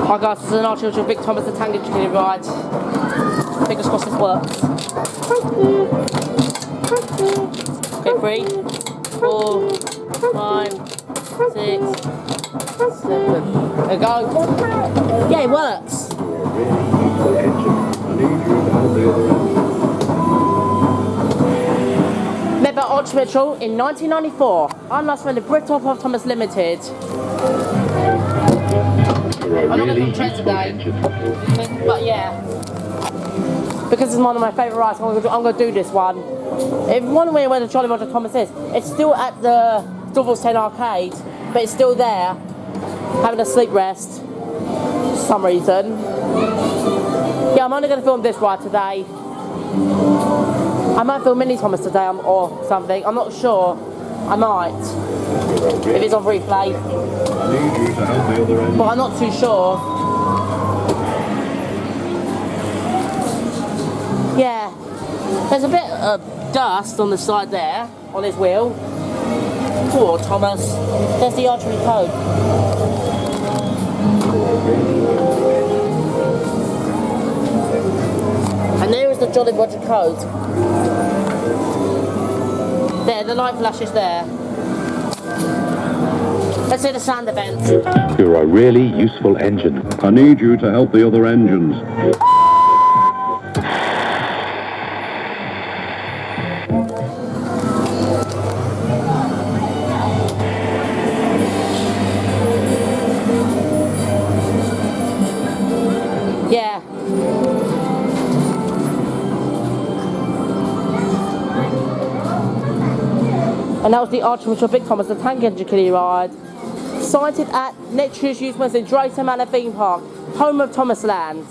Hi guys, this is an Archer Big Thomas the Tank Engine Kiddie ride. Fingers crossed this works. Okay, 3, 4, 5, 6, 7. There we go. Yeah, it works. Met by Arch Mitchell in 1994. I'm last from the Brittle of Thomas Limited. I'm not going to trade today, but yeah, because it's one of my favourite rides, I'm going to do this one. If you want to know where the Jolly Roger Thomas is, it's still at the Doubles 10 arcade, but it's still there, having a sleep rest, for some reason. Yeah, I'm only going to film this ride today. I might film Mini Thomas today or something, I'm not sure. I might, if it's on replay, but I'm not too sure. Yeah, there's a bit of dust on the side there, on his wheel. Poor Thomas. There's the archery code. And there is the Jolly Roger code. There, the light flash is there. Let's see the sand event. You're a really useful engine. I need you to help the other engines. Yeah. And that was the Archer Big Thomas the Tank Engine Kiddie ride. Sighted at Neptures Youth in Drayton Manor Theme Park, home of Thomas Land.